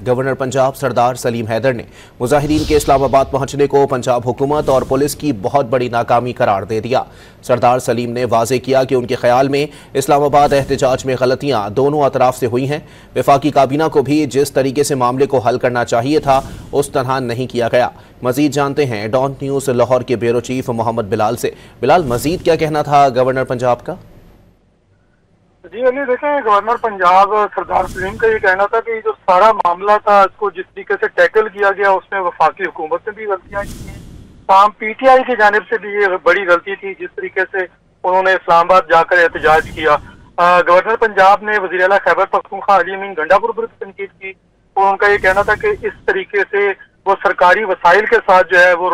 Governor Punjab सरदार सलीम हैदर ने मुजाहिदीन के इस्लामाबाद पहुंचने को पंजाब हुकूमत और पुलिस की बहुत बड़ी नाकामी करार दे दिया। सरदार सलीम ने वाजे किया कि उनके ख्याल में इस्लामाबाद एहतजाज में गलतियां दोनों अतराफ से हुई हैं। वफाकी काबीना को भी जिस तरीके से मामले को हल करना चाहिए था उस तरह नहीं किया गया। मजीद जानते हैं डॉन न्यूज़ लाहौर के ब्यूरो चीफ मोहम्मद बिलाल से। बिलाल, मजीद क्या कहना था गवर्नर पंजाब का? जी अली, देखें, गवर्नर पंजाब सरदार सलीम का ये कहना था कि जो सारा मामला था इसको जिस तरीके से टैकल किया गया उसमें वफाकी हुकूमत ने भी गलतियां की हैं। ताम पीटीआई की जानिब से भी ये बड़ी गलती थी जिस तरीके से उन्होंने इस्लामाबाद जाकर एहतजाज किया। गवर्नर पंजाब ने वज़ीर आला खैबर पख्तूनख्वा अली अमीन गंडापुर पर तनकीद की और उनका ये कहना था कि इस तरीके से वो सरकारी वसाइल के साथ जो है वो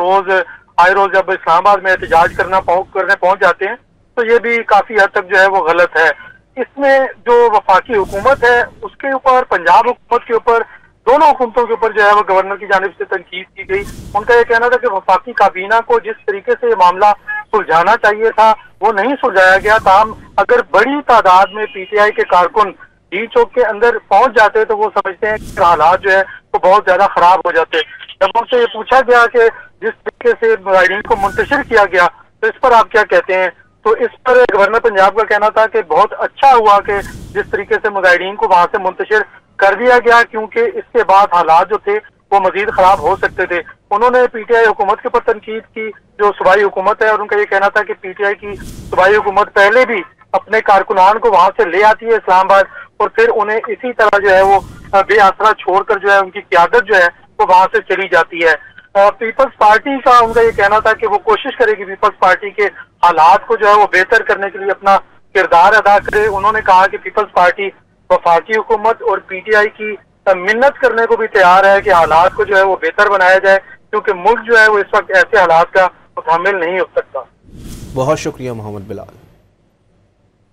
आए रोज जब इस्लामाबाद में एहतजाज करने पहुंच जाते हैं तो ये भी काफी हद तक जो है वो गलत है। इसमें जो वफाकी हुकूमत है उसके ऊपर, पंजाब हुकूमत के ऊपर, दोनों हुकूमतों के ऊपर जो है वो गवर्नर की जानिब से तनकीद की गई। उनका ये कहना था कि वफाकी काबीना को जिस तरीके से ये मामला सुलझाना चाहिए था वो नहीं सुलझाया गया। ताहम अगर बड़ी तादाद में पीटीआई के कारकुन डी चौक के अंदर पहुंच जाते तो वो समझते हैं कि हालात जो है वो बहुत ज्यादा खराब हो जाते। जब उनसे ये पूछा गया कि जिस तरीके से मुजाहिदीन को मुंतशिर किया गया तो इस पर आप क्या कहते हैं, तो इस पर गवर्नर पंजाब का कहना था कि बहुत अच्छा हुआ कि जिस तरीके से मुजाहिदीन को वहां से मुंतशिर कर दिया गया, क्योंकि इसके बाद हालात जो थे वो मजीद खराब हो सकते थे। उन्होंने पीटीआई हुकूमत के ऊपर तनकीद की जो सूबाई हुकूमत है, और उनका ये कहना था कि पीटीआई की सूबाई हुकूमत पहले भी अपने कारकुनान को वहां से ले आती है इस्लामाबाद और फिर उन्हें इसी तरह जो है वो बेआसरा छोड़कर जो है उनकी क़यादत जो है वो वहां से चली जाती है। पीपल्स पार्टी का उनका ये कहना था कि वो कोशिश करेगी पीपल्स पार्टी के हालात को जो है वो बेहतर करने के लिए अपना किरदार अदा करे। उन्होंने कहा कि पीपल्स पार्टी वफाकी हुकूमत और पीटीआई की मिन्नत करने को भी तैयार है कि हालात को जो है वो बेहतर बनाया जाए, क्योंकि मुल्क जो है वो इस वक्त ऐसे हालात का मुतामिल नहीं हो सकता। बहुत शुक्रिया मोहम्मद बिलाल।